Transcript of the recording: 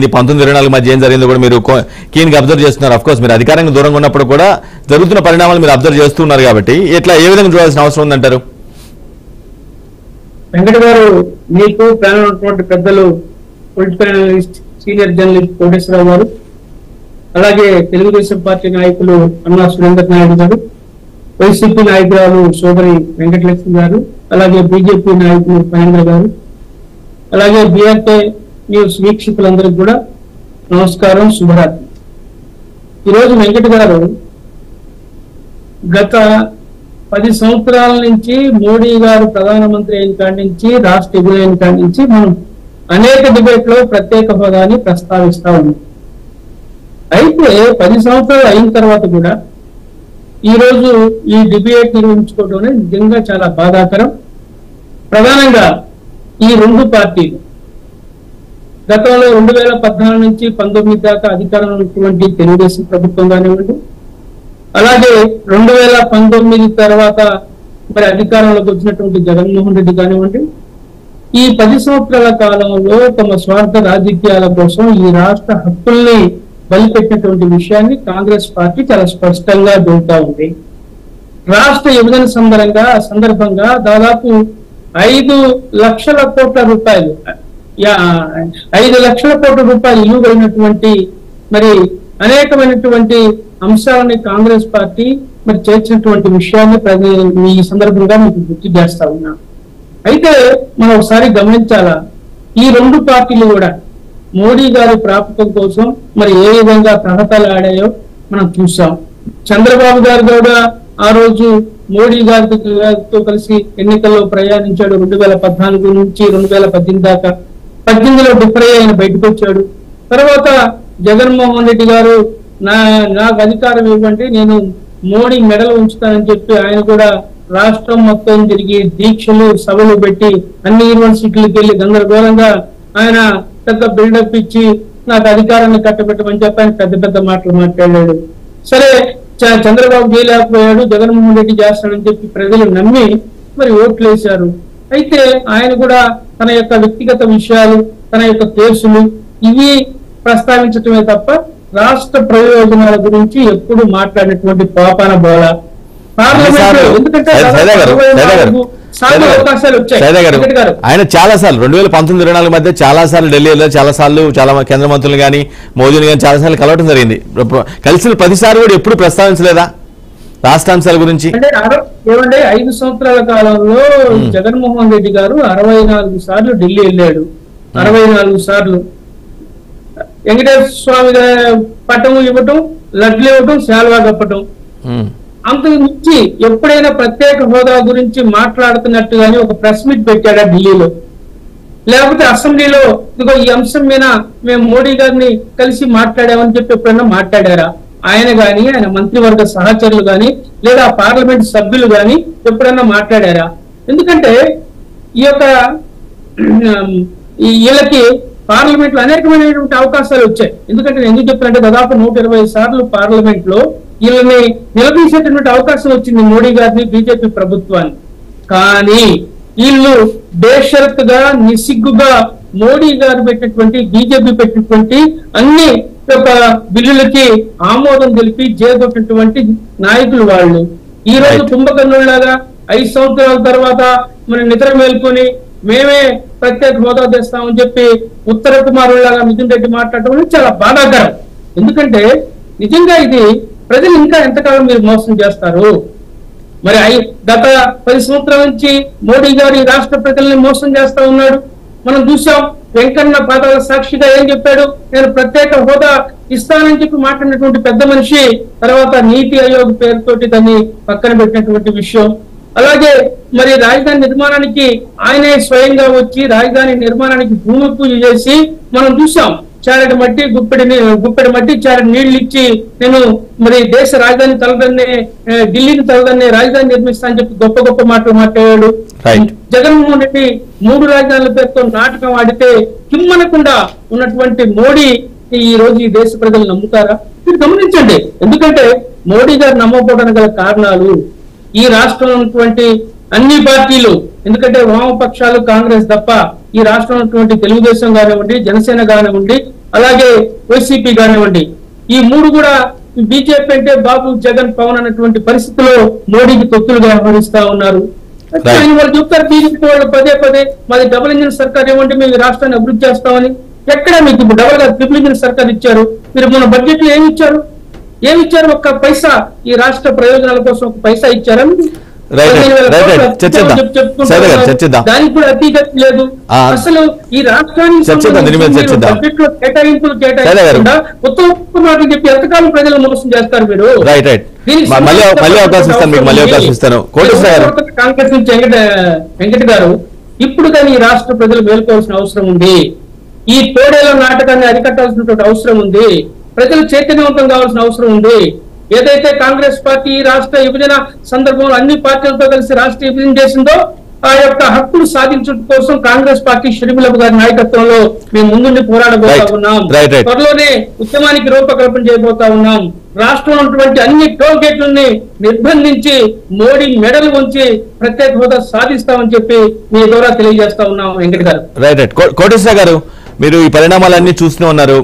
1924 మధ్య ఏం జరిగిందో కూడా మీరు కీన్గా అబ్జర్వ్ చేస్తున్నారు. ఆఫ్ కోర్స్ మీరు అధికారంగా దూరంగా ఉన్నప్పుడు కూడా జరుగుతున్న పరిణామాలు మీరు అబ్జర్వ్ చేస్తున్నారు కాబట్టి ఎట్లా ఏ విధంగా చూడాల్సిన అవసరం ఉందంటారు? వెంకట గారు, మీకు ప్యానల్ ఉన్నటువంటి పెద్దలు political analyst senior journalist Koteswararao గారు, అలాగే తెలుగుదేశం పార్టీ నాయకులు అన్నా సురేంద్ర నాయుడు గారు, వైసీపీ నాయకురాలు సోదరి వెంకటలక్ష్మి గారు, అలాగే బీజేపీ నాయకులు మహేంద్ర గారు, అలాగే బీఆర్కే న్యూస్ వీక్షకులందరికీ కూడా నమస్కారం, శుభరాత్రి. ఈరోజు వెంకట గారు, గత 10 సంవత్సరాల నుంచి మోడీ గారు ప్రధానమంత్రి అయిన కాడి నుంచి, రాష్ట్ర ఎదురైన కాడి నుంచి మనం అనేక డిబేట్ లో ప్రత్యేక హోదాని ప్రస్తావిస్తా ఉన్నాం. అయితే 10 సంవత్సరాలు అయిన తర్వాత కూడా ఈ రోజు ఈ డిబేట్ నిర్వహించుకోవడం నిజంగా చాలా బాధాకరం. ప్రధానంగా ఈ రెండు పార్టీలు గతంలో 2014 నుంచి 19 దాకా అధికారంలో ఉన్నటువంటి తెలుగుదేశం ప్రభుత్వం కానివ్వండి, అలాగే 2019 తర్వాత మరి అధికారంలోకి వచ్చినటువంటి జగన్మోహన్ రెడ్డి కానివ్వండి, ఈ 10 సంవత్సరాల కాలంలో తమ స్వార్థ రాజకీయాల కోసం ఈ రాష్ట్ర హక్కుల్ని బలిపెట్టినటువంటి విషయాన్ని కాంగ్రెస్ పార్టీ చాలా స్పష్టంగా చెబుతా ఉంది. రాష్ట్ర విభజన సందర్భంగా దాదాపు 5 లక్షల కోట్ల రూపాయలు 5 లక్షల కోట్ల రూపాయలు ఇలువైనటువంటి మరి అనేకమైనటువంటి అంశాలని కాంగ్రెస్ పార్టీ మరి చేర్చినటువంటి విషయాన్ని ఈ సందర్భంగా మీకు గుర్తు చేస్తా ఉన్నా. అయితే మనం ఒకసారి గమనించాలా, ఈ రెండు పార్టీలు కూడా మోడీ గారి ప్రాపకం కోసం మరి ఏ విధంగా తహతలాడాయో మనం చూసాం. చంద్రబాబు గారు కూడా ఆ రోజు మోడీ గారితో కలిసి ఎన్నికల్లో ప్రయాణించాడు. 2014 నుంచి 2018 దాకా. 18లో డిఫర్ ఆయన బయటకు వచ్చాడు. తర్వాత జగన్మోహన్ రెడ్డి గారు నాకు అధికారం ఇవ్వండి, నేను మోడీ మెడలు ఉంచుతానని చెప్పి ఆయన కూడా రాష్ట్రం మొత్తం తిరిగి దీక్షలు సభలు పెట్టి అన్ని యూనివర్సిటీలకు వెళ్ళి గందరగోళంగా ఆయన పెద్ద బిల్డప్ ఇచ్చి నాకు అధికారాన్ని కట్టబెట్టమని చెప్పి ఆయన పెద్ద పెద్ద మాటలు మాట్లాడాడు. సరే, చంద్రబాబు చేయలేకపోయాడు, జగన్మోహన్ రెడ్డి చేస్తాడని చెప్పి ప్రజలు నమ్మి మరి ఓట్లు వేశారు. అయితే ఆయన కూడా తన యొక్క వ్యక్తిగత విషయాలు, తన యొక్క కేసులు ఇవి ప్రస్తావించటమే తప్ప రాష్ట్ర ప్రయోజనాల గురించి ఎప్పుడు మాట్లాడినటువంటి పాపాన బోల. ఎందుకంటే ఆయన చాలా సార్లు 2019-24 మధ్య చాలా సార్లు ఢిల్లీలో చాలా కేంద్ర మంత్రులు కానీ మోదీని కానీ చాలా సార్లు కలవటం జరిగింది. కలిసిన ప్రతిసారి కూడా ఎప్పుడు ప్రస్తావించలేదా రాష్ట్రాంశాల గురించి? అంటే ఏమంటే 5 సంవత్సరాల కాలంలో జగన్మోహన్ రెడ్డి గారు 64 సార్లు ఢిల్లీ వెళ్ళాడు. 64 సార్లు వెంకటేశ్వర స్వామి పట్టం ఇవ్వటం, లడ్లు ఇవ్వటం, శాల్వా కప్పటం. అంతకు మించి ఎప్పుడైనా ప్రత్యేక హోదా గురించి మాట్లాడుతున్నట్టుగానే ఒక ప్రెస్ మీట్ పెట్టాడా ఢిల్లీలో? లేకపోతే అసెంబ్లీలో ఇదిగో ఈ అంశం మీద మేము మోడీ గారిని కలిసి మాట్లాడామని చెప్పి ఎప్పుడైనా మాట్లాడారా? ఆయన గాని, ఆయన మంత్రివర్గ సహచరులు గాని, లేదా పార్లమెంట్ సభ్యులు గాని ఎప్పుడైనా మాట్లాడారా? ఎందుకంటే ఈ యొక్క వీళ్ళకి పార్లమెంట్ లో అనేకమైనటువంటి అవకాశాలు వచ్చాయి. ఎందుకంటే నేను ఎందుకు చెప్తానంటే దాదాపు 120 సార్లు పార్లమెంట్ లో వీళ్ళని నిలదీసేటటువంటి అవకాశం వచ్చింది మోడీ గారిని, బీజేపీ ప్రభుత్వాన్ని. కానీ వీళ్ళు బేషరతుగా నిస్సిగ్గుగా మోడీ గారు పెట్టినటువంటి, బీజేపీ పెట్టినటువంటి అన్ని యొక్క బిల్లులకి ఆమోదం తెలిపి చేపట్టినటువంటి నాయకులు వాళ్ళు. ఈ రోజు కుంభకర్ణుల్లాగా 5 సంవత్సరాల తర్వాత మనం నిద్ర మేల్కొని మేమే ప్రత్యేక హోదా తెస్తామని చెప్పి ఉత్తర కుమారులాగా మిథున్ రెడ్డి మాట్లాడటం చాలా బాధాకరం. ఎందుకంటే నిజంగా ఇది ప్రజలు ఇంకా ఎంతకాలం మీరు మోసం చేస్తారు? మరి గత 10 సంవత్సరాల నుంచి మోడీ గారు ఈ రాష్ట్ర ప్రజల్ని మోసం చేస్తా ఉన్నాడు. మనం చూసాం. వెంకన్న పాదాల సాక్షిగా ఏం చెప్పాడు? నేను ప్రత్యేక హోదా ఇస్తానని చెప్పి మాట్లాడినటువంటి పెద్ద మనిషి తర్వాత నీతి ఆయోగ్ పేరుతోటి దాన్ని పక్కన పెట్టినటువంటి విషయం. అలాగే మరి రాజధాని నిర్మాణానికి ఆయనే స్వయంగా వచ్చి రాజధాని నిర్మాణానికి భూమి పూజ చేసి మనం చూసాం. చారెడు మట్టి గుప్పెడి మట్టి చారెడు నీళ్లు ఇచ్చి నేను మరి దేశ రాజధాని తలదన్నే, ఢిల్లీని తలదన్నే రాజధాని నిర్మిస్తా అని చెప్పి గొప్ప గొప్ప మాటలు మాట్లాడాడు. జగన్మోహన్ రెడ్డి 3 రాజధానుల పేరుతో నాటకం ఆడితే కిమ్మనకుండా ఉన్నటువంటి మోడీ ఈ రోజు ఈ దేశ ప్రజలు నమ్ముతారా? మీరు గమనించండి. ఎందుకంటే మోడీ గారు నమ్మకపోవడానికి గల కారణాలు ఈ రాష్ట్రంలో ఉన్నటువంటి అన్ని పార్టీలు, ఎందుకంటే వామపక్షాలు కాంగ్రెస్ తప్ప ఈ రాష్ట్రంలో ఉన్నటువంటి తెలుగుదేశం కానివ్వండి, జనసేన కానివ్వండి, అలాగే వైసీపీ కానివ్వండి, ఈ మూడు కూడా బీజేపీ అంటే బాబు జగన్ పవన్ అన్నటువంటి పరిస్థితిలో మోడీకి తొత్తులుగా వ్యవహరిస్తా ఉన్నారు. వాళ్ళు చెప్తారు బీజేపీ వాళ్ళు పదే పదే మాది డబుల్ ఇంజిన్ సర్కార్ ఏమంటే మేము రాష్ట్రాన్ని అభివృద్ధి చేస్తామని. ఎక్కడ మీకు డబుల్ గా ట్రిపుల్ ఇంజిన్ సర్కార్ ఇచ్చారు? మీరు మన బడ్జెట్ లో ఏమి ఇచ్చారు? ఒక్క పైసా ఈ రాష్ట్ర ప్రయోజనాల కోసం ఒక పైసా ఇచ్చారా? దానికి కూడా అతీగతి లేదు. అసలు ఈ రాష్ట్రానికి బడ్జెట్ లో కేటాయింపులు కేటాయించకుండా కొత్త మాటలు చెప్పి ఎంతకాలం ప్రజలు మోసం చేస్తారు మీరు? కాంగ్రెస్ నుంచి వెంకట గారు ఇప్పుడు కానీ ఈ రాష్ట్ర ప్రజలు మేల్కోవాల్సిన అవసరం ఉంది. ఈ తోడేళ్ల నాటకాన్ని అరికట్టాల్సినటువంటి అవసరం ఉంది. ప్రజలు చైతన్యవంతం కావాల్సిన అవసరం ఉంది. ఏదైతే కాంగ్రెస్ పార్టీ రాష్ట్ర విభజన సందర్భంలో అన్ని పార్టీలతో కలిసి రాష్ట్ర విభజన చేసిందో ఆ యొక్క హక్కులు సాధించడం కోసం కాంగ్రెస్ పార్టీ షర్మిల గారి నాయకత్వంలో మేము ముందుండి పోరాడబోతా ఉన్నాం. త్వరలోనే ఉద్యమానికి రూపకల్పన చేయబోతా ఉన్నాం. రాష్ట్రంలో ఉన్నటువంటి అన్ని టోల్ గేట్లని నిర్బంధించి మోడీ మెడలు ఉంచి ప్రత్యేక హోదా సాధిస్తామని చెప్పి మీ ద్వారా తెలియజేస్తా ఉన్నాం. వెంకట గారు. కోటేశ్వర గారు, మీరు ఈ పరిణామాలన్నీ చూస్తూనే ఉన్నారు.